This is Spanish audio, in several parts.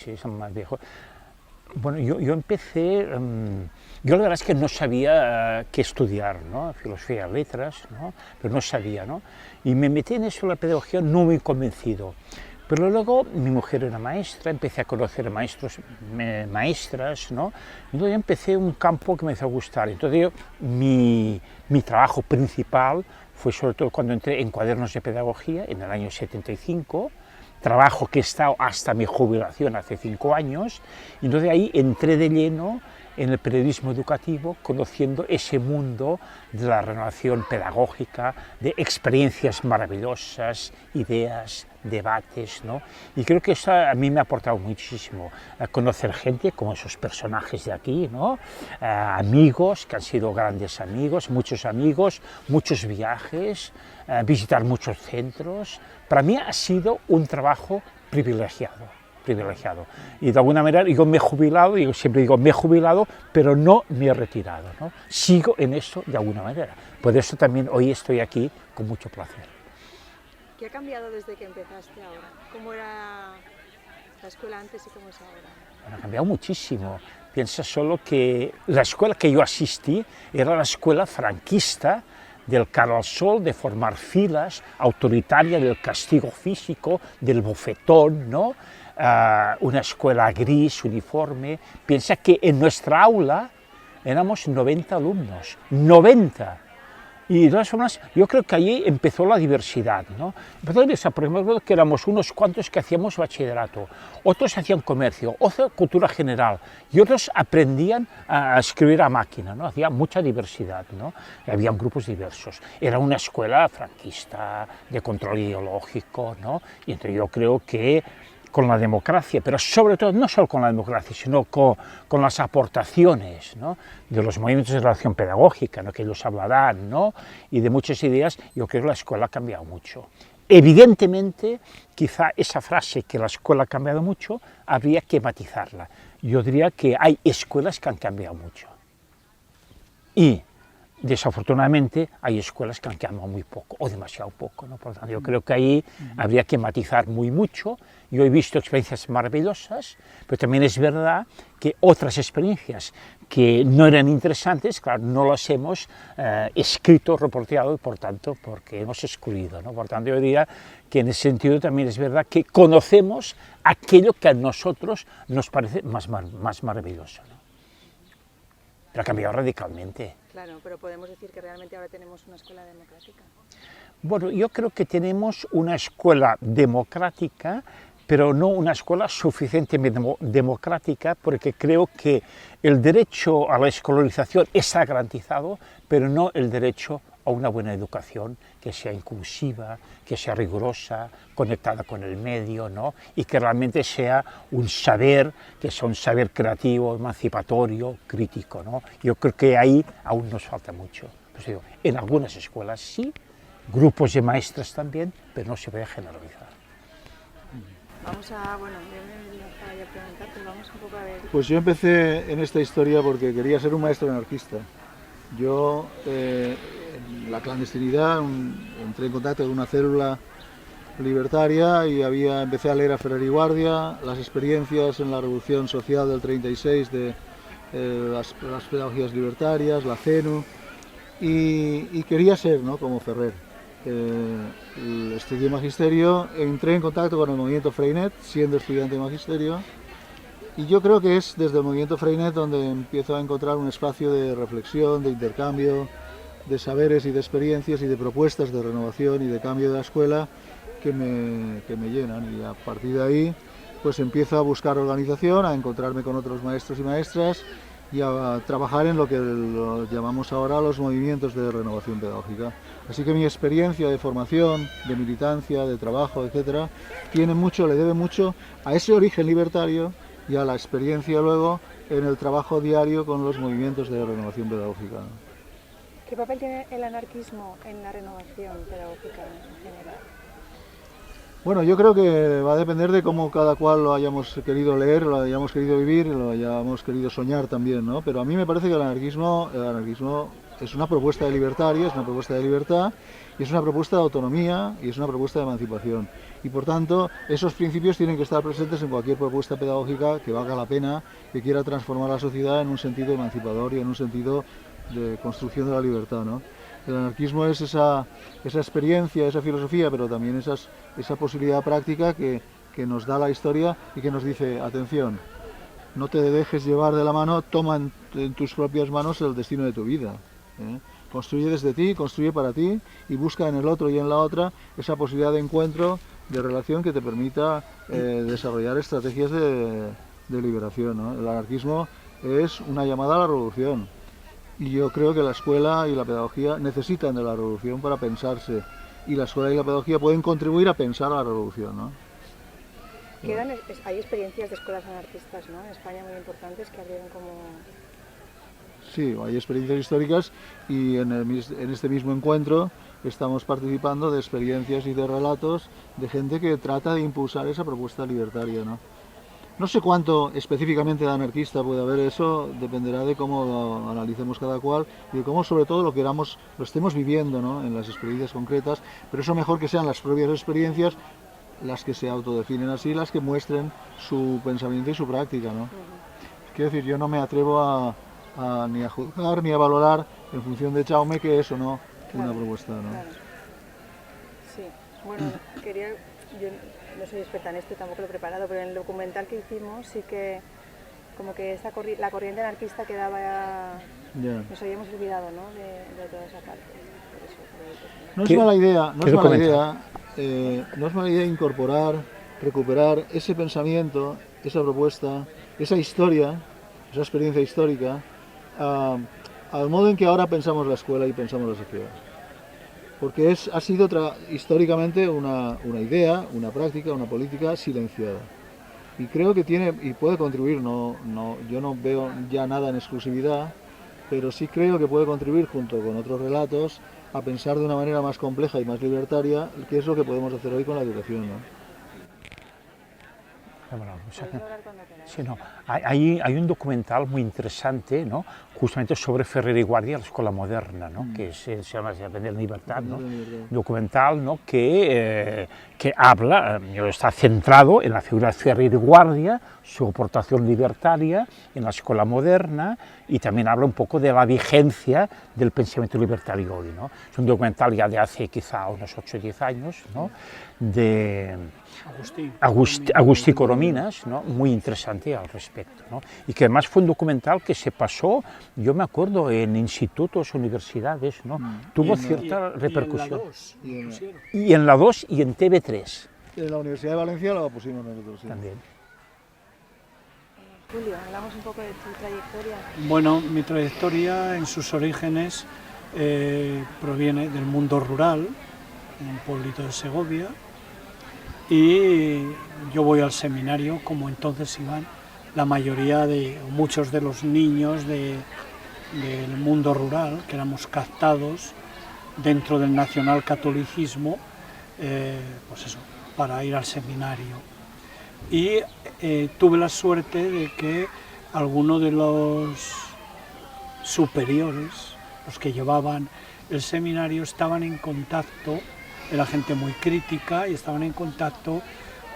sí, son más viejos. Bueno, yo empecé, yo la verdad es que no sabía qué estudiar, ¿no? Filosofía, letras, ¿no? Pero no sabía, ¿no? Y me metí en eso, la pedagogía, no muy convencido. Pero luego mi mujer era maestra, empecé a conocer maestros, maestras, ¿no? Entonces yo empecé un campo que me empezó a gustar. Entonces yo, mi trabajo principal fue sobre todo cuando entré en Cuadernos de Pedagogía en el año 75, trabajo que he estado hasta mi jubilación hace 5 años, y entonces ahí entré de lleno en el periodismo educativo, conociendo ese mundo de la renovación pedagógica, de experiencias maravillosas, ideas, debates, ¿no? Y creo que eso a mí me ha aportado muchísimo, a conocer gente como esos personajes de aquí, ¿no? Amigos que han sido grandes amigos, muchos viajes, visitar muchos centros. Para mí ha sido un trabajo privilegiado. Y de alguna manera yo me he jubilado, yo siempre digo me he jubilado, pero no me he retirado, ¿no? Sigo en eso de alguna manera. Por eso también hoy estoy aquí con mucho placer. ¿Qué ha cambiado desde que empezaste ahora? ¿Cómo era la escuela antes y cómo es ahora? Ha cambiado muchísimo. Piensa solo que la escuela que yo asistí era la escuela franquista, del cara al sol, de formar filas, autoritaria, del castigo físico, del bofetón, ¿no? Una escuela gris, uniforme. Piensa que en nuestra aula éramos 90 alumnos, 90. Y de todas formas, yo creo que allí empezó la diversidad, ¿no? Empezó la diversidad, por ejemplo, que éramos unos cuantos que hacíamos bachillerato, otros hacían comercio, otros cultura general, y otros aprendían a escribir a máquina, ¿no? Había mucha diversidad, ¿no? Había grupos diversos. Era una escuela franquista, de control ideológico, ¿no? Y entonces yo creo que con la democracia, pero sobre todo no solo con la democracia, sino con las aportaciones, ¿no? De los movimientos de relación pedagógica, ¿no? Que ellos hablarán, ¿no? Y de muchas ideas, yo creo que la escuela ha cambiado mucho. Evidentemente, quizá esa frase que la escuela ha cambiado mucho, habría que matizarla. Yo diría que hay escuelas que han cambiado mucho. Y desafortunadamente hay escuelas que han cambiado muy poco o demasiado poco, ¿no? Por lo tanto, yo creo que ahí habría que matizar mucho. Yo he visto experiencias maravillosas, pero también es verdad que otras experiencias que no eran interesantes, claro, no las hemos escrito, reporteado y por tanto, porque hemos excluido, ¿no? Por tanto, yo diría que en ese sentido también es verdad que conocemos aquello que a nosotros nos parece más maravilloso, ¿no? Pero ha cambiado radicalmente. Claro, pero podemos decir que realmente ahora tenemos una escuela democrática. Bueno, yo creo que tenemos una escuela democrática, pero no una escuela suficientemente democrática, porque creo que el derecho a la escolarización está garantizado, pero no el derecho a una buena educación que sea inclusiva, que sea rigurosa, conectada con el medio, ¿no? Y que realmente sea un saber creativo, emancipatorio, crítico, ¿no? Yo creo que ahí aún nos falta mucho. Pues digo, en algunas escuelas sí, grupos de maestras también, pero no se puede generalizar. Vamos a, bueno, yo me estaba ya preguntando, vamos un poco a ver. Pues yo empecé en esta historia porque quería ser un maestro anarquista. Yo, en la clandestinidad, entré en contacto con una célula libertaria y empecé a leer a Ferrer y Guardia, las experiencias en la revolución social del 36 de las pedagogías libertarias, la CENU, y quería ser, ¿no?, como Ferrer. Estudié magisterio, entré en contacto con el movimiento Freinet, siendo estudiante de magisterio, y yo creo que es desde el movimiento Freinet donde empiezo a encontrar un espacio de reflexión, de intercambio, de saberes y de experiencias y de propuestas de renovación y de cambio de la escuela que me llenan, y a partir de ahí pues empiezo a buscar organización, a encontrarme con otros maestros y maestras y a trabajar en lo que lo llamamos ahora los movimientos de renovación pedagógica. Así que mi experiencia de formación, de militancia, de trabajo, etcétera, le debe mucho a ese origen libertario y a la experiencia luego en el trabajo diario con los movimientos de renovación pedagógica. ¿Qué papel tiene el anarquismo en la renovación pedagógica en general? Bueno, yo creo que va a depender de cómo cada cual lo hayamos querido leer, lo hayamos querido vivir, lo hayamos querido soñar también, ¿no? Pero a mí me parece que el anarquismo es una propuesta de libertaria, es una propuesta de libertad, y es una propuesta de autonomía, y es una propuesta de emancipación. Y por tanto, esos principios tienen que estar presentes en cualquier propuesta pedagógica que valga la pena, que quiera transformar la sociedad en un sentido emancipador y en un sentido de construcción de la libertad, ¿no? El anarquismo es esa experiencia, esa filosofía, pero también esa posibilidad práctica que nos da la historia y que nos dice, atención, no te dejes llevar de la mano, toma en tus propias manos el destino de tu vida, ¿eh? Construye desde ti, construye para ti y busca en el otro y en la otra esa posibilidad de encuentro, de relación que te permita desarrollar estrategias de liberación, ¿no? El anarquismo es una llamada a la revolución y yo creo que la escuela y la pedagogía necesitan de la revolución para pensarse, y la escuela y la pedagogía pueden contribuir a pensar a la revolución, ¿no? Hay experiencias de escuelas anarquistas, ¿no?, en España muy importantes que abrieron como... Sí, hay experiencias históricas y en este mismo encuentro estamos participando de experiencias y de relatos de gente que trata de impulsar esa propuesta libertaria, ¿no? No sé cuánto específicamente de anarquista puede haber, eso dependerá de cómo lo analicemos cada cual y de cómo sobre todo lo estemos viviendo, ¿no?, en las experiencias concretas, pero eso mejor que sean las propias experiencias las que se autodefinen así, las que muestren su pensamiento y su práctica, ¿no? Quiero decir, yo no me atrevo ni a juzgar ni a valorar en función de Jaume que es o no una propuesta, ¿no? Claro. Sí, bueno, yo no soy experta en esto, tampoco lo he preparado, pero en el documental que hicimos sí que como que la corriente anarquista quedaba, nos habíamos olvidado, ¿no?, de toda esa parte. No es mala idea, no es mala idea incorporar, recuperar ese pensamiento, esa propuesta, esa historia, esa experiencia histórica, al modo en que ahora pensamos la escuela y pensamos la sociedad. Porque ha sido históricamente una idea, una práctica, una política silenciada. Y creo que tiene y puede contribuir, yo no veo ya nada en exclusividad, pero sí creo que puede contribuir junto con otros relatos a pensar de una manera más compleja y más libertaria qué es lo que podemos hacer hoy con la educación, ¿no? Sí, no. Hay un documental muy interesante, ¿no?, justamente sobre Ferrer y Guardia, la escuela moderna, ¿no?, que se llama Aprender en Libertad, ¿no? Un documental, ¿no?, que habla, está centrado en la figura de Ferrer y Guardia, su aportación libertaria en la escuela moderna, y también habla un poco de la vigencia del pensamiento libertario hoy, ¿no? Es un documental ya de hace quizá unos 8 o 10 años, ¿no?, de Agustí Corominas, ¿no?, muy interesante al respecto, ¿no?, y que además fue un documental que se pasó, yo me acuerdo, en institutos, universidades, ¿no?, tuvo cierta repercusión. Y en la 2 y en TV3. En la Universidad de Valencia lo pusimos nosotros, sí. También. Julio, hablamos un poco de tu trayectoria. Bueno, mi trayectoria en sus orígenes proviene del mundo rural, en un pueblito de Segovia, y yo voy al seminario como entonces iban la mayoría muchos de los niños del mundo rural, que éramos captados dentro del nacionalcatolicismo, pues eso, para ir al seminario. Y tuve la suerte de que algunos de los superiores, los que llevaban el seminario, estaban en contacto, era gente muy crítica, y estaban en contacto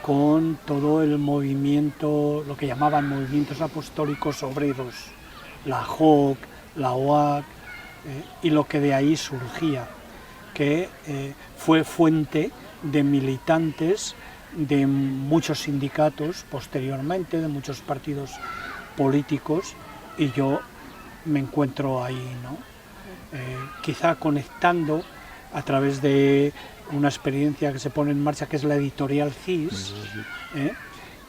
con todo el movimiento, lo que llamaban movimientos apostólicos obreros, la JOC, la OAC, y lo que de ahí surgía, que fue fuente de militantes de muchos sindicatos posteriormente, de muchos partidos políticos, y yo me encuentro ahí, ¿no? Quizá conectando a través de una experiencia que se pone en marcha, que es la editorial CIS,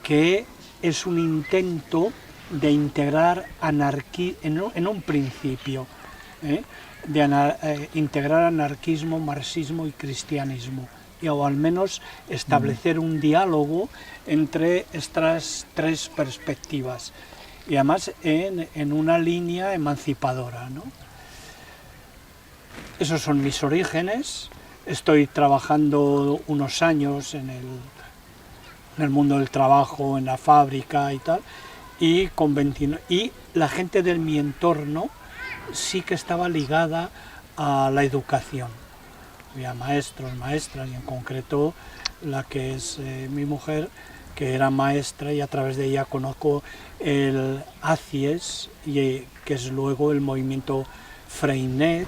que es un intento de integrar en un principio, integrar anarquismo, marxismo y cristianismo, o al menos establecer un diálogo entre estas tres perspectivas, y además en una línea emancipadora, ¿no? Esos son mis orígenes. Estoy trabajando unos años en el mundo del trabajo, en la fábrica y tal, y la gente de mi entorno sí que estaba ligada a la educación. Había maestros, maestras, y en concreto la que es mi mujer, que era maestra, y a través de ella conozco el ACIES, que es luego el movimiento Freinet,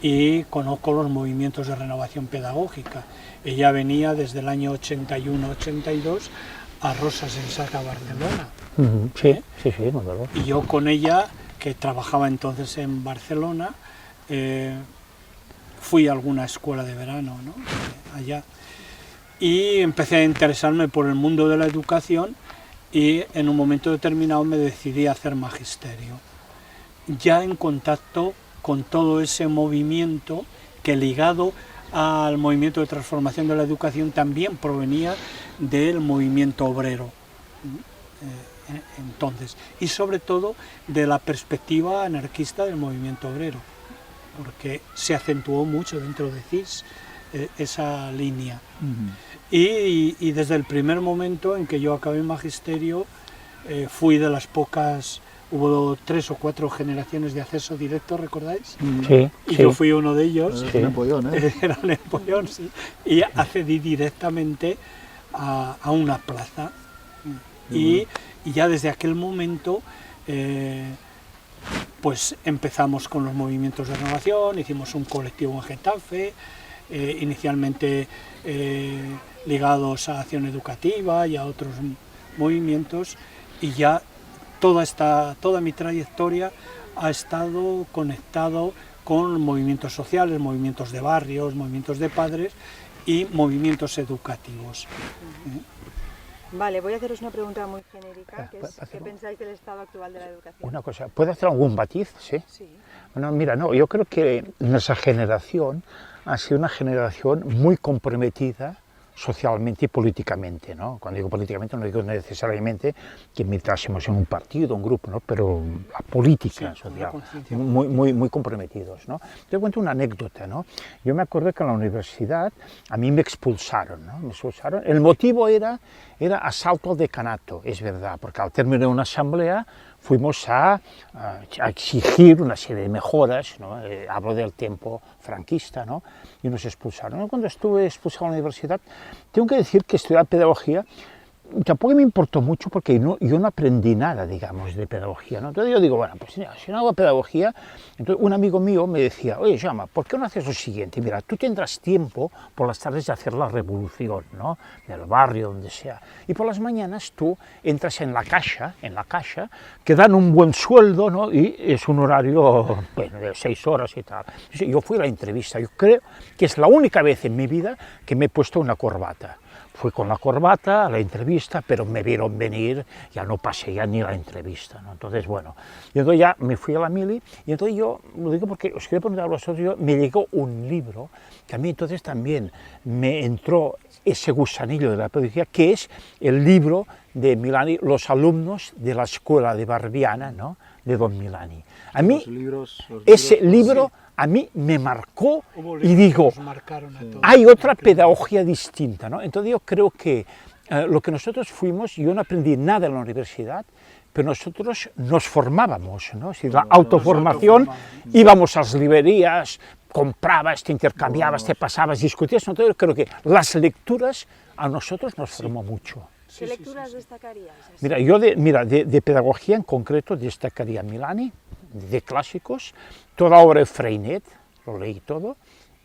y conozco los movimientos de renovación pedagógica. Ella venía desde el año 81-82 a Rosas Sensata, Barcelona. Sí, sí, sí, muy claro. Y yo con ella, que trabajaba entonces en Barcelona, fui a alguna escuela de verano, ¿no? Allá. Y empecé a interesarme por el mundo de la educación, y en un momento determinado me decidí a hacer magisterio. Ya en contacto con todo ese movimiento que, ligado al movimiento de transformación de la educación, también provenía del movimiento obrero. Entonces, y sobre todo de la perspectiva anarquista del movimiento obrero, porque se acentuó mucho dentro de CIS esa línea. Y desde el primer momento en que yo acabé magisterio, fui de las pocas, hubo 3 o 4 generaciones de acceso directo, ¿recordáis? Sí, Y sí. yo fui uno de ellos. Era un empollón, ¿eh? Era un empollón, sí. Y accedí directamente a una plaza. Y ya desde aquel momento pues empezamos con los movimientos de renovación, hicimos un colectivo en Getafe, inicialmente ligados a Acción Educativa y a otros movimientos, y ya toda mi trayectoria ha estado conectado con movimientos sociales, movimientos de barrios, movimientos de padres y movimientos educativos. Vale, voy a haceros una pregunta muy genérica, que es ¿qué pensáis del estado actual de la educación? Una cosa, ¿puedo hacer algún matiz? Sí. Sí. Bueno, mira, no, yo creo que nuestra generación ha sido una generación muy comprometida socialmente y políticamente, ¿no? Cuando digo políticamente no digo necesariamente que militásemos en un partido, un grupo, ¿no? Pero la política Sí, social, muy comprometidos, ¿no? Te cuento una anécdota, ¿no? Yo me acuerdo que en la universidad a mí me expulsaron, ¿no? Me expulsaron. El motivo era asalto al decanato, es verdad, porque al término de una asamblea fuimos a exigir una serie de mejoras, ¿no? Hablo del tiempo franquista, ¿no? Y nos expulsaron. Cuando estuve expulsado a la universidad, tengo que decir que estudiar pedagogía tampoco me importó mucho, porque yo no aprendí nada, digamos, de pedagogía, ¿no? Entonces yo digo, bueno, pues si no hago pedagogía, entonces un amigo mío me decía, oye, Jaume, ¿por qué no haces lo siguiente? Mira, tú tendrás tiempo por las tardes de hacer la revolución, ¿no? Del barrio, donde sea, y por las mañanas tú entras en la caixa, que dan un buen sueldo, ¿no? Y es un horario, bueno, de 6 horas y tal. Yo fui a la entrevista, yo creo que es la única vez en mi vida que me he puesto una corbata. Fui con la corbata a la entrevista, pero me vieron venir, ya no pasé ya ni la entrevista, ¿no? Entonces, bueno, y entonces ya me fui a la mili, y entonces yo, lo digo porque os quiero preguntar a vosotros, me llegó un libro, que a mí entonces también me entró ese gusanillo de la pedagogía, que es el libro de Milani, Los alumnos de la escuela de Barbiana, ¿no? De don Milani. A mí, ese libro a mí me marcó, y digo, hay otra pedagogía distinta, ¿no? Entonces yo creo que lo que nosotros fuimos, yo no aprendí nada en la universidad, pero nosotros nos formábamos, ¿no? Si la autoformación, íbamos a las librerías, comprabas, te intercambiabas, te pasabas, discutías. Entonces yo creo que las lecturas a nosotros nos formó mucho. ¿Qué lecturas destacarías? Mira, yo de pedagogía en concreto destacaría Milani, de clásicos, toda obra de Freinet, lo leí todo,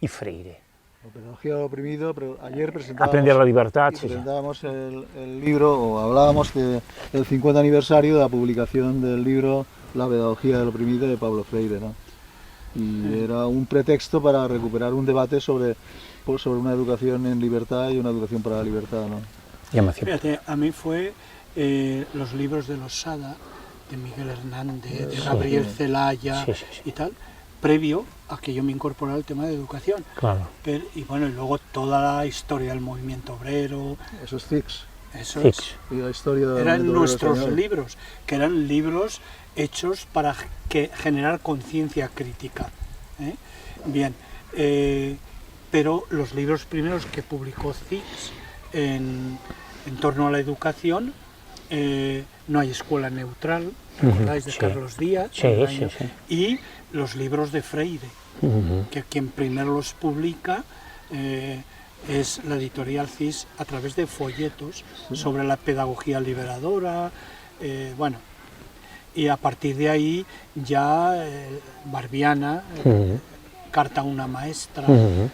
y Freire. La pedagogía del oprimido, pero ayer Aprender la libertad, presentábamos el libro, o hablábamos del 50 aniversario de la publicación del libro La pedagogía del oprimido de Pablo Freire, ¿no? Y era un pretexto para recuperar un debate sobre una educación en libertad y una educación para la libertad, ¿no? Fíjate, a mí fue los libros de Losada, de Miguel Hernández, de Gabriel Celaya y tal, previo a que yo me incorporara al tema de educación. Claro. Y bueno, y luego toda la historia del movimiento obrero. Eso es CICS. Eso es. Y la historia del eran nuestros libros, que eran libros hechos para generar conciencia crítica. Bien, pero los libros primeros que publicó CICS en torno a la educación no hay escuela neutral, ¿recordáis de Sí. Carlos Díaz? Sí, El sí, año- sí. Y los libros de Freire, que quien primero los publica es la editorial CIS a través de folletos sobre la pedagogía liberadora, bueno, y a partir de ahí ya Barbiana, Carta a una maestra, Freinet,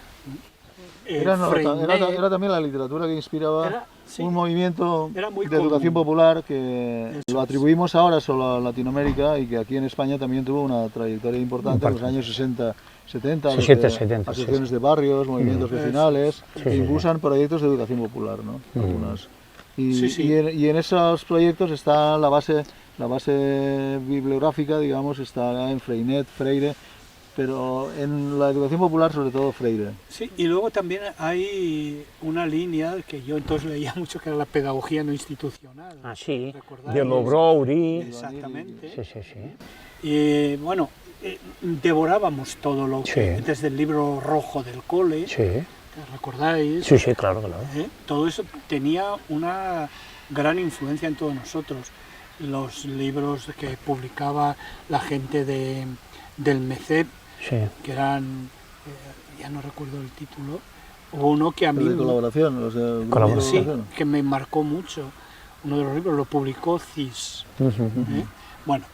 Era también la literatura que inspiraba Era, sí, un movimiento era muy de educación común. popular que Eso lo es. atribuimos ahora solo a Latinoamérica y que aquí en España también tuvo una trayectoria importante en los años 60, 70, 60, desde 70, asociaciones sí. de barrios, movimientos Eso. vecinales, Sí, que sí, impulsan proyectos de educación popular, ¿no? Algunas. Y, Sí, sí. y en esos proyectos está la base bibliográfica, digamos, está en Freinet, Freire, pero en la educación popular sobre todo Freire. Sí, y luego también hay una línea que yo entonces leía mucho, que era la pedagogía no institucional. Ah, sí, ¿Recordáis? de Lobrouri. Exactamente. Sí, sí, sí. Y bueno, devorábamos todo lo que, Sí. desde el libro rojo del cole, Sí, ¿recordáis? sí, sí, claro, claro. Todo eso tenía una gran influencia en todos nosotros. Los libros que publicaba la gente del MECEP, Sí. que eran, ya no recuerdo el título, hubo uno que a mí Los de colaboración, los de Colaboración. sí, colaboración. que me marcó mucho. Uno de los libros lo publicó CIS. Bueno,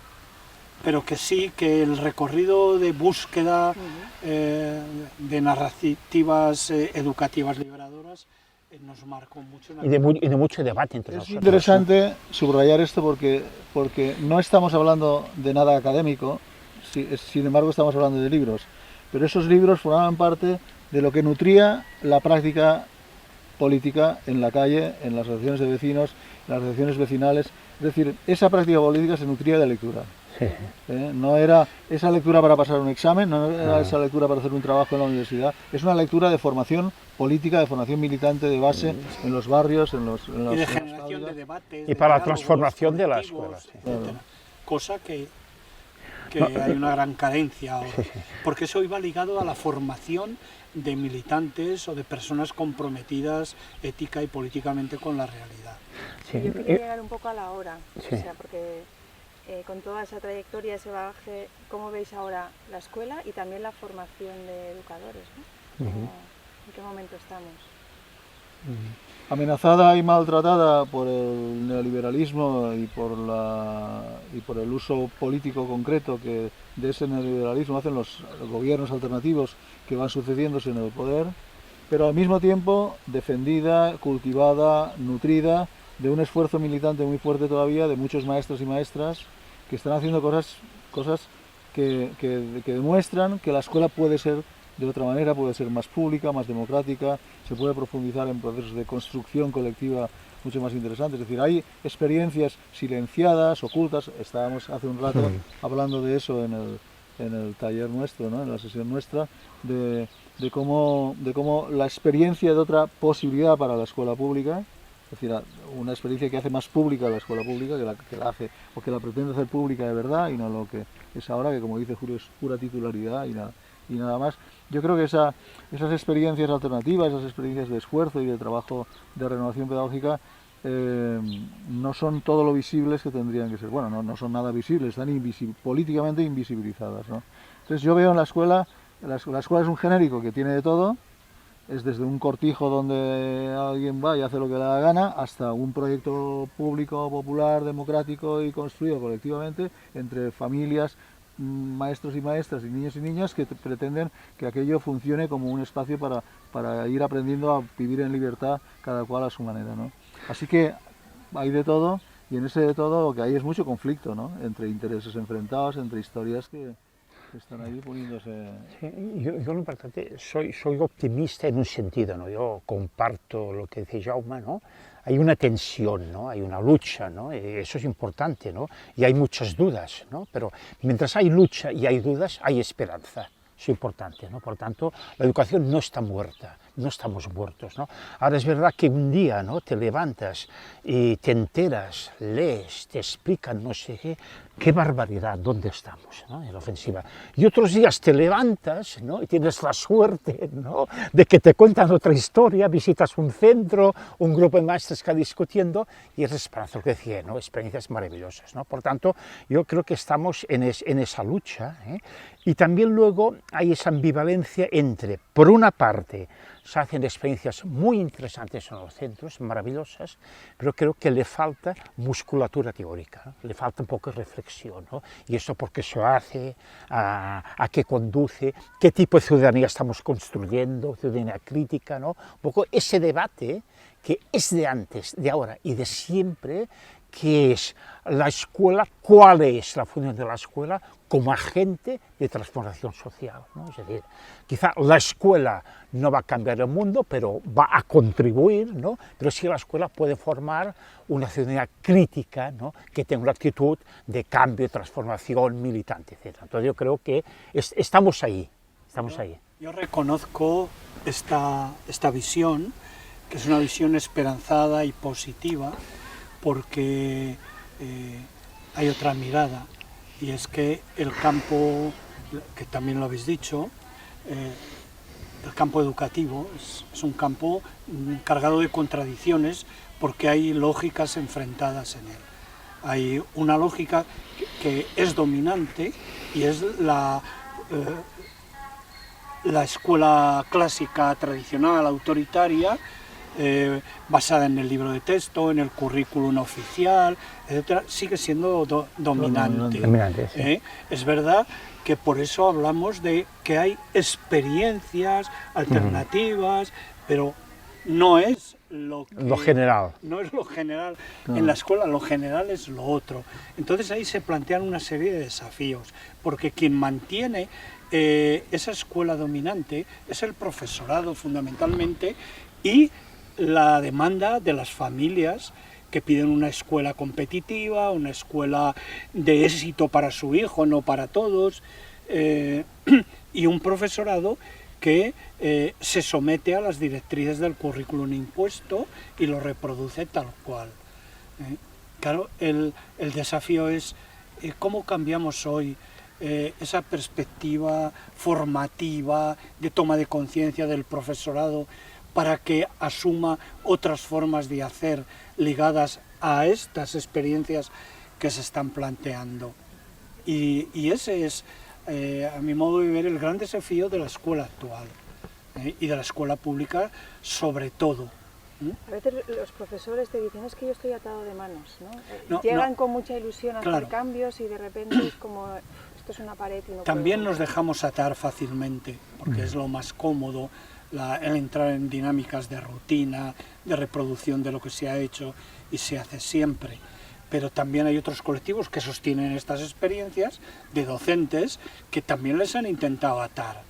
pero que sí, que el recorrido de búsqueda de narrativas educativas liberadoras nos marcó mucho. Y de mucho debate entre Es nosotros. interesante subrayar esto porque no estamos hablando de nada académico, sin embargo estamos hablando de libros, pero esos libros formaban parte de lo que nutría la práctica política en la calle, en las asociaciones de vecinos, en las asociaciones vecinales, es decir, esa práctica política se nutría de lectura. Sí. No era esa lectura para pasar un examen, no era esa lectura para hacer un trabajo en la universidad, es una lectura de formación política, de formación militante de base en los barrios, en las Y de en las generación de fábricas. debates. Y para la diálogos transformación de la colectivos, escuela, sí. etcétera. Cosa que hay una gran carencia ahora. Porque eso iba ligado a la formación de militantes o de personas comprometidas ética y políticamente con la realidad. Sí. Yo quería llegar un poco a la hora, Sí. o sea, porque con toda esa trayectoria, ese bagaje, ¿cómo veis ahora la escuela y también la formación de educadores? ¿No? ¿En qué momento estamos? Amenazada y maltratada por el neoliberalismo y por el uso político concreto que de ese neoliberalismo hacen los gobiernos alternativos que van sucediéndose en el poder, pero al mismo tiempo defendida, cultivada, nutrida de un esfuerzo militante muy fuerte todavía de muchos maestros y maestras que están haciendo cosas que demuestran que la escuela puede ser de otra manera, puede ser más pública, más democrática, se puede profundizar en procesos de construcción colectiva mucho más interesantes. Es decir, hay experiencias silenciadas, ocultas. Estábamos hace un rato hablando de eso en el taller nuestro, ¿no? En la sesión nuestra, de cómo la experiencia de otra posibilidad para la escuela pública, es decir, una experiencia que hace más pública la escuela pública, que la hace o que la pretende hacer pública de verdad y no lo que es ahora, que como dice Julio es pura titularidad y nada más. Yo creo que esas experiencias alternativas, esas experiencias de esfuerzo y de trabajo de renovación pedagógica no son todo lo visibles que tendrían que ser. Bueno, no son nada visibles, están políticamente invisibilizadas, ¿no? Entonces yo veo en la escuela es un genérico que tiene de todo, es desde un cortijo donde alguien va y hace lo que le da la gana, hasta un proyecto público, popular, democrático y construido colectivamente entre familias, maestros y maestras y niños y niñas que pretenden que aquello funcione como un espacio para ir aprendiendo a vivir en libertad cada cual a su manera, ¿no? Así que hay de todo y en ese de todo lo que hay es mucho conflicto, ¿no? Entre intereses enfrentados, entre historias que están ahí poniéndose... Sí, yo lo importante, soy optimista en un sentido, ¿no? Yo comparto lo que dice Jaume, ¿no? Hay una tensión, ¿no? Hay una lucha, ¿no? Eso es importante, ¿no? Y hay muchas dudas, ¿no? Pero mientras hay lucha y hay dudas, hay esperanza. Es importante, ¿no? Por tanto, la educación no está muerta. no estamos muertos, ¿no? Ahora es verdad que un día, ¿no?, te levantas y te enteras, lees, te explican no sé qué barbaridad, ¿dónde estamos?, ¿no?, en la ofensiva. Y otros días te levantas, ¿no?, y tienes la suerte, ¿no?, de que te cuentan otra historia, visitas un centro, un grupo de maestros que está discutiendo, y es esperanza, lo que decía, ¿no?, experiencias maravillosas, ¿no? Por tanto, yo creo que estamos en esa lucha, ¿eh? Y también luego hay esa ambivalencia entre, por una parte, se hacen experiencias muy interesantes en los centros, maravillosas, pero creo que le falta musculatura teórica, ¿no? Le falta un poco de reflexión, ¿no? Y eso por qué se hace, a qué conduce, qué tipo de ciudadanía estamos construyendo, ciudadanía crítica, ¿no? Un poco ese debate que es de antes, de ahora y de siempre, que es la escuela, cuál es la función de la escuela como agente de transformación social, ¿no? Es decir, quizá la escuela no va a cambiar el mundo, pero va a contribuir, ¿no? Pero sí la escuela puede formar una ciudadanía crítica, ¿no?, que tenga una actitud de cambio, transformación, militante, etc. Entonces yo creo que estamos ahí, estamos ahí. Yo reconozco esta visión, que es una visión esperanzada y positiva, porque hay otra mirada, y es que el campo, que también lo habéis dicho, el campo educativo es un campo cargado de contradicciones, porque hay lógicas enfrentadas en él. Hay una lógica que es dominante, y es la escuela clásica, tradicional, autoritaria, basada en el libro de texto, en el currículum oficial, etcétera, sigue siendo dominante. Sí. Es verdad que por eso hablamos de que hay experiencias alternativas, pero no es lo general. No es lo general en la escuela, lo general es lo otro. Entonces ahí se plantean una serie de desafíos, porque quien mantiene esa escuela dominante es el profesorado fundamentalmente, y la demanda de las familias que piden una escuela competitiva, una escuela de éxito para su hijo, no para todos, y un profesorado que se somete a las directrices del currículum impuesto y lo reproduce tal cual. Claro, el desafío es cómo cambiamos hoy esa perspectiva formativa de toma de conciencia del profesorado, para que asuma otras formas de hacer ligadas a estas experiencias que se están planteando. Y ese es, a mi modo de ver, el gran desafío de la escuela actual, y de la escuela pública sobre todo. A veces los profesores te dicen, es que yo estoy atado de manos, ¿no? Llegan con mucha ilusión a hacer cambios, y de repente es como, esto es una pared y no También puedo. nos dejamos atar fácilmente, porque es lo más cómodo, el entrar en dinámicas de rutina, de reproducción de lo que se ha hecho y se hace siempre. Pero también hay otros colectivos que sostienen estas experiencias, de docentes, que también les han intentado atar,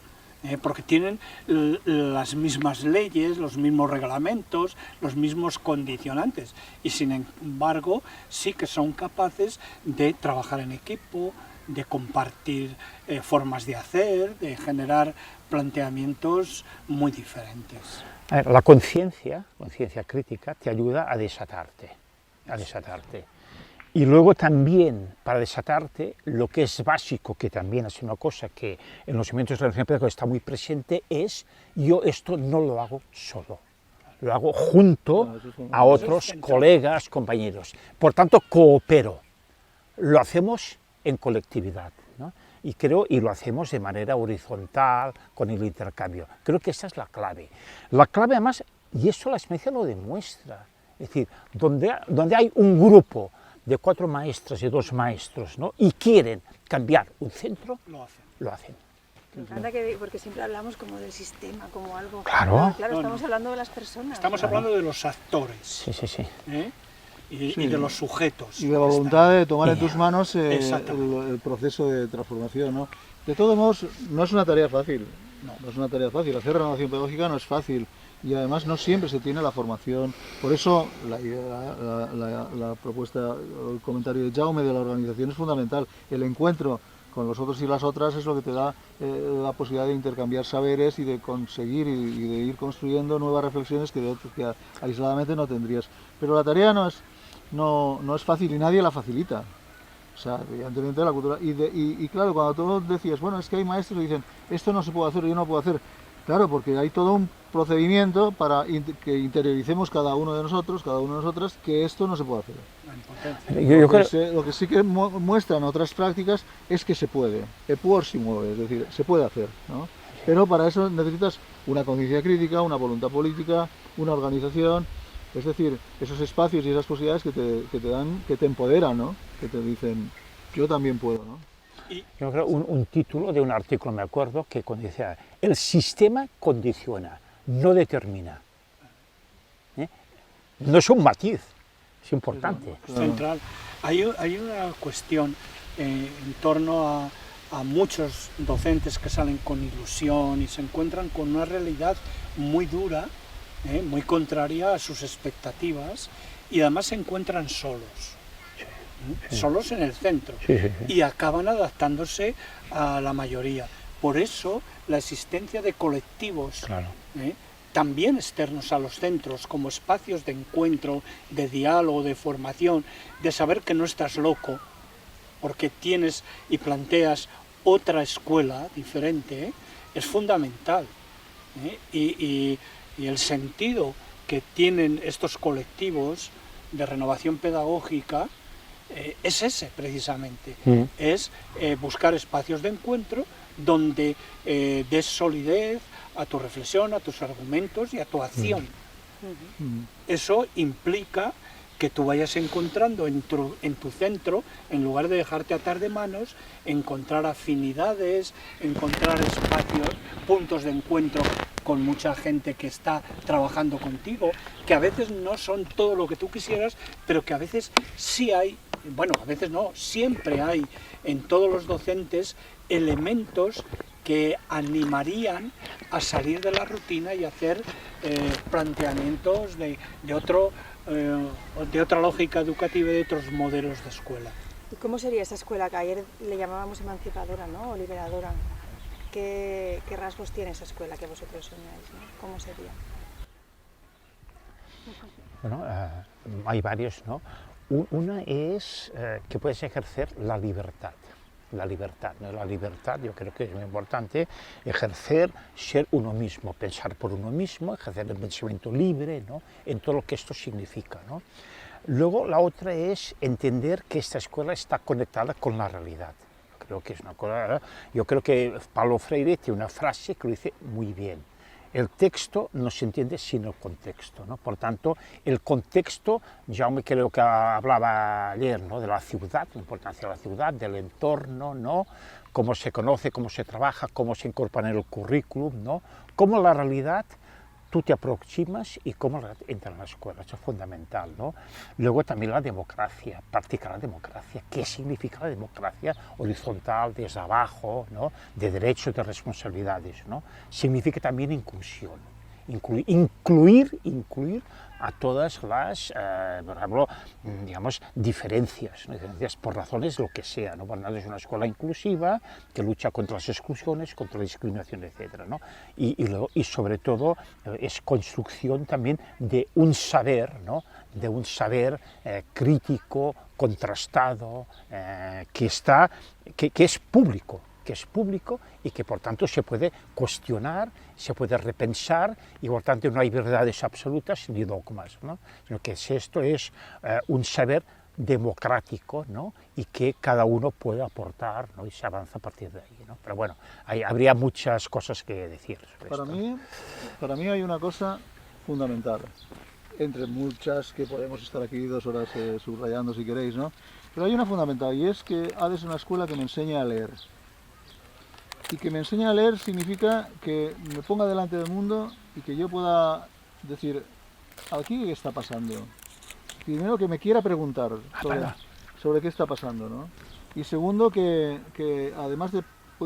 porque tienen las mismas leyes, los mismos reglamentos, los mismos condicionantes, y sin embargo sí que son capaces de trabajar en equipo, de compartir formas de hacer, de generar planteamientos muy diferentes. La conciencia crítica te ayuda a desatarte. Y luego también, para desatarte, lo que es básico, que también es una cosa que en los movimientos de la pedagógica está muy presente, es yo esto no lo hago solo, lo hago junto a otros colegas, compañeros. Por tanto, coopero, lo hacemos en colectividad, ¿no? Y lo hacemos de manera horizontal, con el intercambio. Creo que esa es la clave. La clave además, y eso la experiencia lo demuestra, es decir, donde hay un grupo de 4 maestras y 2 maestros, ¿no?, y quieren cambiar un centro, lo hacen. Me encanta porque siempre hablamos como del sistema, como algo... Claro. Estamos hablando de las personas. Estamos hablando de los actores. Sí. Y de los sujetos. Y de la voluntad de tomar en tus manos el proceso de transformación, ¿no? De todos modos, no es una tarea fácil. No es una tarea fácil. Hacer renovación pedagógica no es fácil. Y además no siempre se tiene la formación. Por eso la propuesta, el comentario de Jaume de la organización es fundamental. El encuentro con los otros y las otras es lo que te da la posibilidad de intercambiar saberes y de conseguir y de ir construyendo nuevas reflexiones que aisladamente no tendrías. Pero la tarea no es fácil y nadie la facilita. O sea, evidentemente la cultura... Y claro, cuando tú decías, bueno, es que hay maestros que dicen, esto no se puede hacer, yo no puedo hacer. Claro, porque hay todo un procedimiento para que interioricemos cada uno de nosotros, cada una de nosotras, que esto no se puede hacer. Lo que sí que muestran otras prácticas es que se puede, por si mueve, es decir, se puede hacer, ¿no? Pero para eso necesitas una conciencia crítica, una voluntad política, una organización, es decir, esos espacios y esas posibilidades que te dan, que te empoderan, ¿no? Que te dicen, yo también puedo, ¿no? Yo creo un título de un artículo, me acuerdo, que decía, el sistema condiciona, no determina. No es un matiz, es importante. Central. Hay una cuestión en torno a muchos docentes que salen con ilusión y se encuentran con una realidad muy dura, muy contraria a sus expectativas, y además se encuentran solos. Solos en el centro, y acaban adaptándose a la mayoría. Por eso la existencia de colectivos, también externos a los centros, como espacios de encuentro, de diálogo, de formación, de saber que no estás loco, porque tienes y planteas otra escuela diferente, es fundamental. Y el sentido que tienen estos colectivos de renovación pedagógica es ese precisamente, es buscar espacios de encuentro donde des solidez a tu reflexión, a tus argumentos y a tu acción. Eso implica que tú vayas encontrando en tu centro, en lugar de dejarte atar de manos, encontrar afinidades, encontrar espacios, puntos de encuentro con mucha gente que está trabajando contigo, que a veces no son todo lo que tú quisieras, pero que a veces sí hay, bueno, a veces no, siempre hay en todos los docentes elementos que animarían a salir de la rutina y hacer planteamientos de otra lógica educativa y de otros modelos de escuela. ¿Y cómo sería esa escuela que ayer le llamábamos emancipadora, ¿no? O liberadora? ¿Qué rasgos tiene esa escuela que vosotros soñáis, ¿no? ¿Cómo sería? Bueno, hay varios, ¿no? Una es que puedes ejercer la libertad. La libertad, ¿no? La libertad yo creo que es muy importante, ejercer, ser uno mismo, pensar por uno mismo, ejercer el pensamiento libre, ¿no? En todo lo que esto significa, ¿no? Luego la otra es entender que esta escuela está conectada con la realidad. Creo que es una cosa, yo creo que Paulo Freire tiene una frase que lo dice muy bien. El texto no se entiende sin el contexto, ¿no? Por tanto, el contexto, ya me creo que hablaba ayer, ¿no? De la ciudad, la importancia de la ciudad, del entorno, ¿no? Cómo se conoce, cómo se trabaja, cómo se incorpora en el currículum, ¿no? Cómo la realidad tú te aproximas y cómo entra en la escuela, eso es fundamental, ¿no? Luego también la democracia, practicar la democracia. ¿Qué significa la democracia horizontal, desde abajo, ¿no? De derechos, de responsabilidades, ¿no? Significa también inclusión, incluir a todas las, por ejemplo, digamos, diferencias, ¿no? Diferencias por razones lo que sea, ¿no? Bueno, es una escuela inclusiva que lucha contra las exclusiones, contra la discriminación, etcétera, ¿no? Y sobre todo es construcción también de un saber, ¿no? De un saber crítico, contrastado, que es público y que por tanto se puede cuestionar, se puede repensar y por tanto no hay verdades absolutas ni dogmas, ¿no? Sino que esto es un saber democrático, ¿no? Y que cada uno puede aportar, ¿no? Y se avanza a partir de ahí, ¿no? Pero bueno, habría muchas cosas que decir sobre esto. Para mí hay una cosa fundamental, entre muchas que podemos estar aquí 2 horas subrayando si queréis, ¿no? Pero hay una fundamental y es que ha de ser una escuela que me enseñe a leer. Y que me enseñe a leer significa que me ponga delante del mundo y que yo pueda decir, ¿aquí qué está pasando? Primero, que me quiera preguntar sobre qué está pasando, ¿no? Y segundo, que además de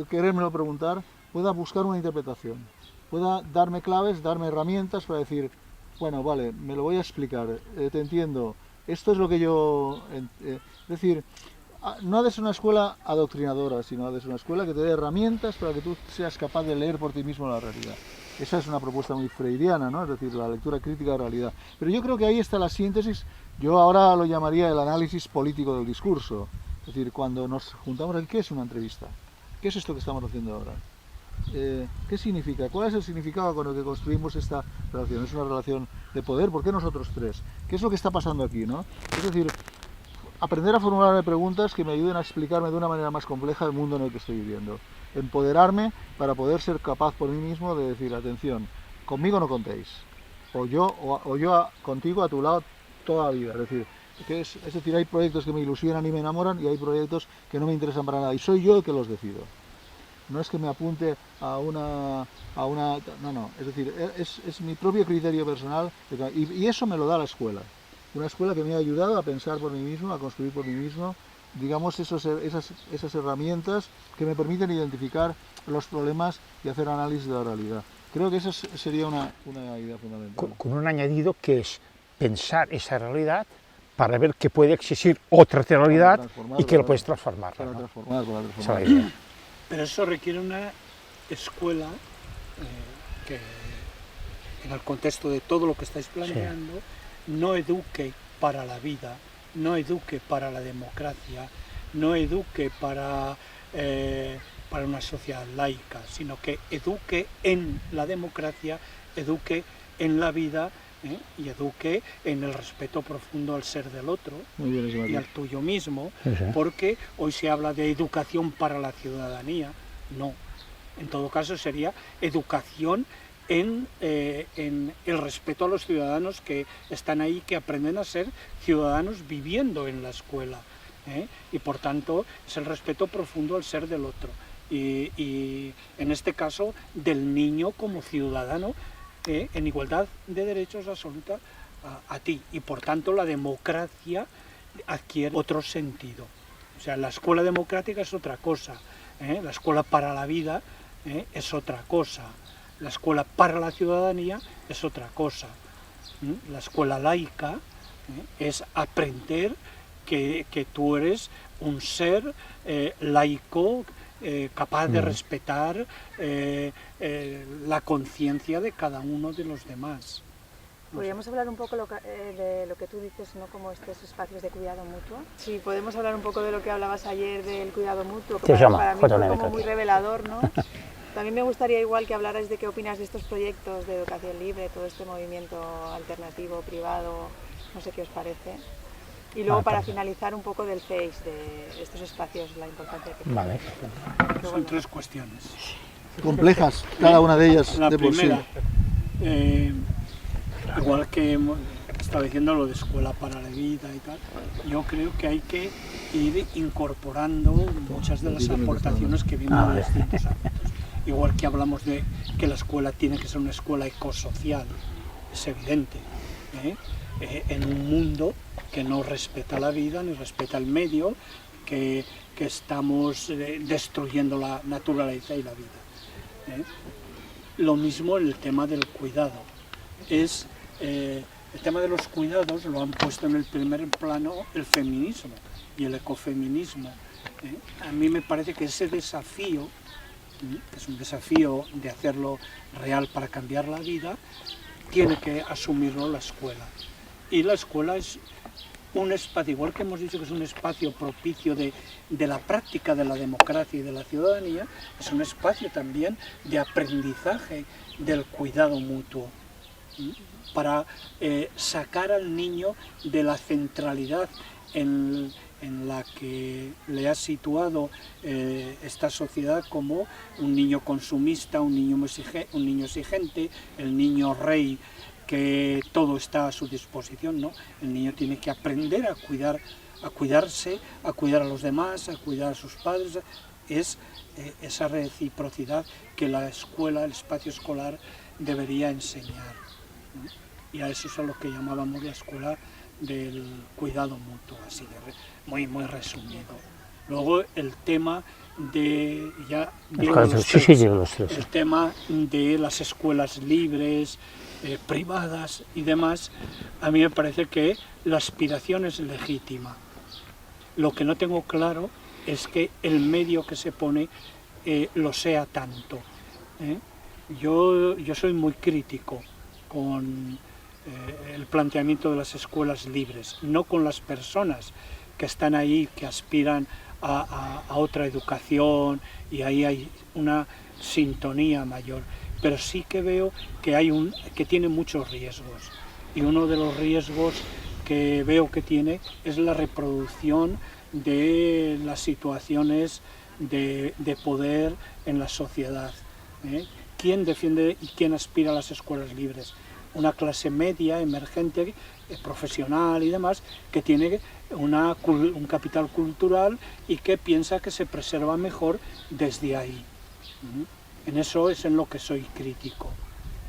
querérmelo preguntar, pueda buscar una interpretación, pueda darme claves, darme herramientas para decir, bueno, vale, me lo voy a explicar, te entiendo, esto es lo que yo... es decir, no ha de ser una escuela adoctrinadora, sino ha de ser una escuela que te dé herramientas para que tú seas capaz de leer por ti mismo la realidad. Esa es una propuesta muy freiriana, ¿no? Es decir, la lectura crítica de la realidad. Pero yo creo que ahí está la síntesis, yo ahora lo llamaría el análisis político del discurso. Es decir, cuando nos juntamos aquí, ¿qué es una entrevista? ¿Qué es esto que estamos haciendo ahora? ¿Qué significa? ¿Cuál es el significado con el que construimos esta relación? ¿Es una relación de poder? ¿Por qué nosotros tres? ¿Qué es lo que está pasando aquí, no? Es decir, aprender a formularme preguntas que me ayuden a explicarme de una manera más compleja el mundo en el que estoy viviendo. Empoderarme para poder ser capaz por mí mismo de decir, atención, conmigo no contéis. O yo contigo a tu lado toda la vida. Es decir, hay proyectos que me ilusionan y me enamoran y hay proyectos que no me interesan para nada. Y soy yo el que los decido. No es que me apunte a una no, es decir, es mi propio criterio personal y eso me lo da la escuela. Una escuela que me ha ayudado a pensar por mí mismo, a construir por mí mismo, digamos, esas herramientas que me permiten identificar los problemas y hacer análisis de la realidad. Creo que esa sería una idea fundamental. Con un añadido que es pensar esa realidad para ver que puede existir otra realidad y que lo puedes transformar. Para ¿no? transformar. Esa es la idea. Pero eso requiere una escuela que, en el contexto de todo lo que estáis planteando, no eduque para la vida, no eduque para la democracia, no eduque para una sociedad laica, sino que eduque en la democracia, eduque en la vida y eduque en el respeto profundo al ser del otro y al tuyo mismo, porque hoy se habla de educación para la ciudadanía. No, en todo caso sería educación en el respeto a los ciudadanos que están ahí, que aprenden a ser ciudadanos viviendo en la escuela, y por tanto es el respeto profundo al ser del otro y en este caso del niño como ciudadano en igualdad de derechos absoluta a ti, y por tanto la democracia adquiere otro sentido. O sea, la escuela democrática es otra cosa, la escuela para la vida es otra cosa, la escuela para la ciudadanía es otra cosa. La escuela laica es aprender que tú eres un ser laico, capaz de respetar la conciencia de cada uno de los demás. Podríamos hablar un poco de lo que tú dices, ¿no? Como estos espacios de cuidado mutuo. Sí, podemos hablar un poco de lo que hablabas ayer del cuidado mutuo, que para mí fue como muy revelador, ¿no? También me gustaría igual que hablarais de qué opinas de estos proyectos de educación libre, todo este movimiento alternativo, privado, no sé qué os parece. Y luego para finalizar un poco del CEIS, de estos espacios, la importancia que tienen. Vale. Son tres cuestiones. Complejas, cada una de ellas La de por sí. primera, igual que estaba diciendo lo de escuela para la vida y tal, yo creo que hay que ir incorporando muchas de las aportaciones que vienen de distintos ámbitos. Igual que hablamos de que la escuela tiene que ser una escuela ecosocial, es evidente, en un mundo que no respeta la vida, ni respeta el medio, que estamos destruyendo la naturaleza y la vida. Lo mismo en el tema del cuidado. El tema de los cuidados lo han puesto en el primer plano el feminismo y el ecofeminismo. A mí me parece que ese desafío, que es un desafío de hacerlo real para cambiar la vida, tiene que asumirlo la escuela. Y la escuela es un espacio, igual que hemos dicho que es un espacio propicio de la práctica de la democracia y de la ciudadanía, es un espacio también de aprendizaje del cuidado mutuo, para sacar al niño de la centralidad en la que le ha situado esta sociedad como un niño consumista, un niño exigente, el niño rey, que todo está a su disposición, ¿no? El niño tiene que aprender a cuidarse, a cuidar a los demás, a cuidar a sus padres. Es esa reciprocidad que la escuela, el espacio escolar, debería enseñar, ¿no? Y a eso es a lo que llamábamos la escuela del cuidado mutuo, así de muy resumido. Luego el tema de el tema de las escuelas libres, privadas y demás, a mí me parece que la aspiración es legítima, Lo que no tengo claro es que el medio que se pone lo sea tanto. Yo soy muy crítico con el planteamiento de las escuelas libres, no con las personas que están ahí, que aspiran a otra educación, y ahí hay una sintonía mayor, pero sí que veo que tiene muchos riesgos, y uno de los riesgos que veo que tiene es la reproducción de las situaciones de poder en la sociedad. ¿Quién defiende y quién aspira a las escuelas libres? Una clase media, emergente, profesional y demás, que tiene un capital cultural y que piensa que se preserva mejor desde ahí. En eso es en lo que soy crítico.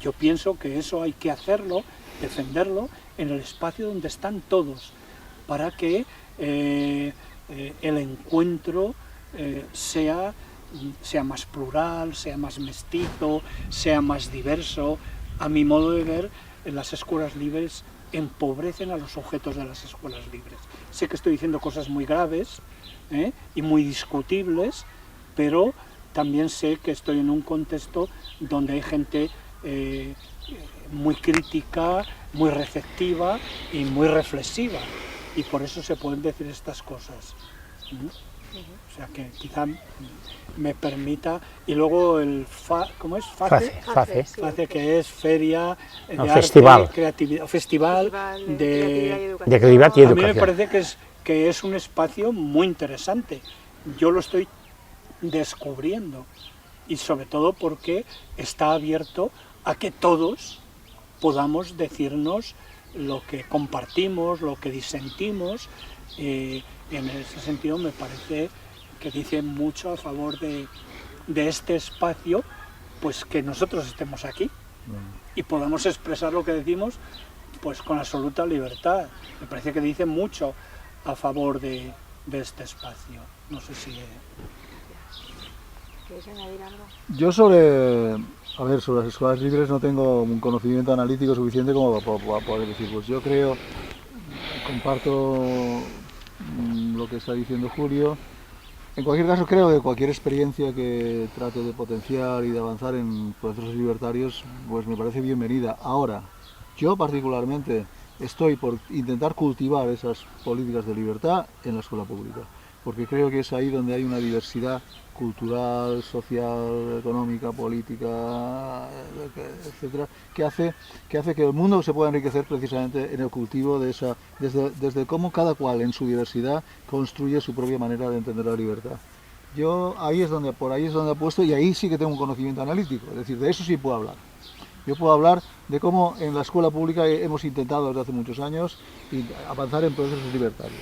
Yo pienso que eso hay que hacerlo, defenderlo, en el espacio donde están todos, para que el encuentro sea más plural, sea más mestizo, sea más diverso. A mi modo de ver, las escuelas libres empobrecen a los objetos de las escuelas libres. Sé que estoy diciendo cosas muy graves y muy discutibles, pero también sé que estoy en un contexto donde hay gente muy crítica, muy receptiva y muy reflexiva, y por eso se pueden decir estas cosas. O sea que quizá me permita. Y luego el ¿cómo es? FACE, que es Feria de Arte, Festival. Festival de Creatividad y Educación. A mí me parece que es un espacio muy interesante. Yo lo estoy descubriendo, y sobre todo porque está abierto a que todos podamos decirnos lo que compartimos, lo que disentimos, y en ese sentido me parece que dice mucho a favor de este espacio, pues que nosotros estemos aquí y podamos expresar lo que decimos pues con absoluta libertad. Me parece que dice mucho a favor de este espacio. No sé si... ¿Quieres añadir algo? Yo sobre las escuelas libres no tengo un conocimiento analítico suficiente como para poder decir, pues yo creo, comparto lo que está diciendo Julio. En cualquier caso, creo que cualquier experiencia que trate de potenciar y de avanzar en procesos libertarios, pues me parece bienvenida. Ahora, yo particularmente estoy por intentar cultivar esas políticas de libertad en la escuela pública, porque creo que es ahí donde hay una diversidad cultural, social, económica, política, etcétera, que hace que el mundo se pueda enriquecer precisamente en el cultivo de esa, desde cómo cada cual en su diversidad construye su propia manera de entender la libertad. Yo por ahí es donde apuesto, y ahí sí que tengo un conocimiento analítico, es decir, de eso sí puedo hablar. Yo puedo hablar de cómo en la escuela pública hemos intentado desde hace muchos años avanzar en procesos libertarios,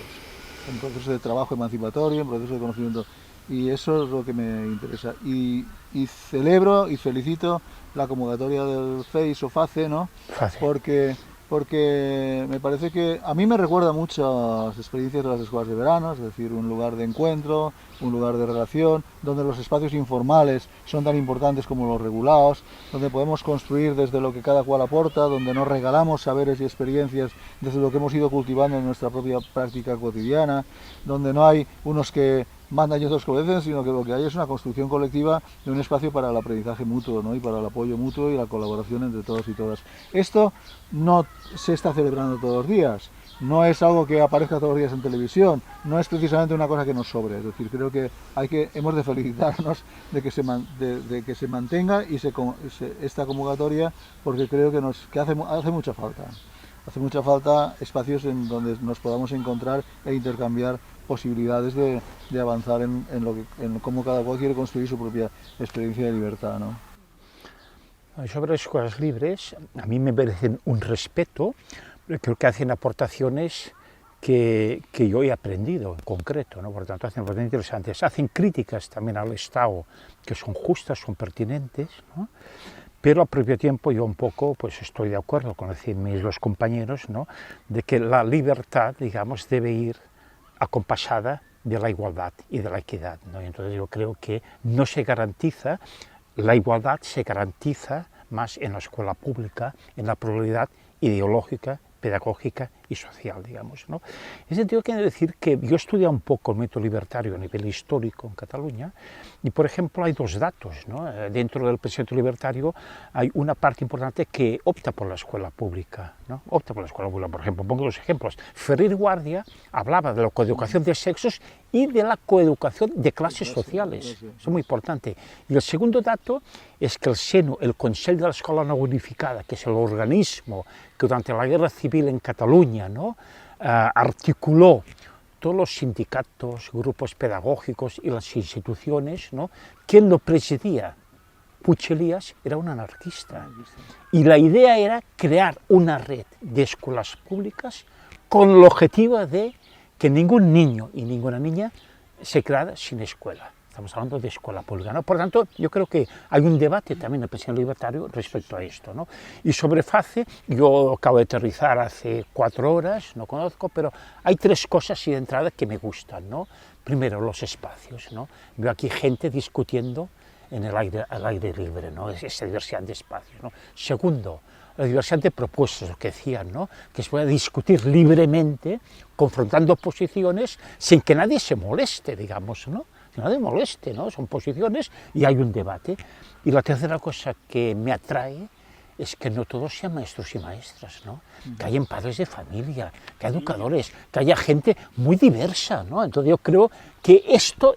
en procesos de trabajo emancipatorio, en procesos de conocimiento. Y eso es lo que me interesa. Y celebro y felicito la convocatoria del FACE, ¿no? Porque me parece que a mí me recuerda muchas experiencias de las escuelas de verano, es decir, un lugar de encuentro, un lugar de relación, donde los espacios informales son tan importantes como los regulados, donde podemos construir desde lo que cada cual aporta, donde nos regalamos saberes y experiencias desde lo que hemos ido cultivando en nuestra propia práctica cotidiana, donde no hay unos que mandan y otros que obedecen, sino que lo que hay es una construcción colectiva de un espacio para el aprendizaje mutuo, ¿no? Y para el apoyo mutuo y la colaboración entre todos y todas. Esto no se está celebrando todos los días, no es algo que aparezca todos los días en televisión, no es precisamente una cosa que nos sobre, es decir, creo que hemos de felicitarnos de que se mantenga y esta convocatoria, porque creo que hace mucha falta. Hace mucha falta espacios en donde nos podamos encontrar e intercambiar posibilidades de avanzar en cómo cada cual quiere construir su propia experiencia de libertad, ¿no? Sobre las escuelas libres, a mí me merecen un respeto, creo que hacen aportaciones que yo he aprendido en concreto, ¿no? Por tanto hacen aportaciones interesantes, hacen críticas también al Estado que son justas, son pertinentes, ¿no? Pero al propio tiempo yo un poco pues estoy de acuerdo con los compañeros, ¿no? De que la libertad, digamos, debe ir acompasada de la igualdad y de la equidad, ¿no? Y entonces yo creo que no se garantiza, la igualdad se garantiza más en la escuela pública, en la pluralidad ideológica, pedagógica y social, digamos, ¿no? En ese sentido, quiero decir que yo he estudiado un poco el método libertario a nivel histórico en Cataluña y, por ejemplo, hay dos datos, ¿no? Dentro del pensamiento libertario hay una parte importante que opta por la escuela pública, ¿no? Opta por la escuela pública, por ejemplo, pongo los ejemplos. Ferrer Guardia hablaba de la coeducación de sexos y de la coeducación de clases sociales. Eso es muy importante. Y el segundo dato es que el Consell de la Escola No Unificada, que es el organismo que durante la Guerra Civil en Cataluña, ¿no?, articuló todos los sindicatos, grupos pedagógicos y las instituciones, ¿no?, quien lo presidía, Puig Elias, era un anarquista. Y la idea era crear una red de escuelas públicas con el objetivo de que ningún niño y ninguna niña se quedara sin escuela. Estamos hablando de escuela pública, ¿no? Por tanto, yo creo que hay un debate también en el pensamiento libertario respecto a esto, ¿no? Y sobre FACE, yo acabo de aterrizar hace 4 horas, no conozco, pero hay 3 cosas así de entrada que me gustan, ¿no? Primero, los espacios, ¿no? Veo aquí gente discutiendo en el aire, al aire libre, ¿no? Esa diversidad de espacios, ¿no? Segundo, la diversidad de propuestas, lo que decían, ¿no?, que se pueda discutir libremente, confrontando posiciones, sin que nadie se moleste, digamos, ¿no? Que nadie moleste, ¿no? Son posiciones y hay un debate. Y la tercera cosa que me atrae es que no todos sean maestros y maestras, ¿no? Que hayan padres de familia, que haya educadores, que haya gente muy diversa, ¿no? Entonces yo creo que esto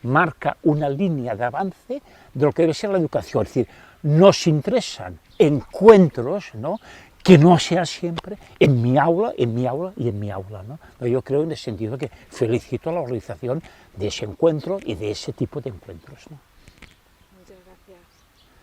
marca una línea de avance de lo que debe ser la educación. Es decir, nos interesan encuentros, ¿no?, que no sea siempre en mi aula y en mi aula, ¿no? Yo creo en el sentido que felicito a la organización de ese encuentro y de ese tipo de encuentros, ¿no? Muchas gracias.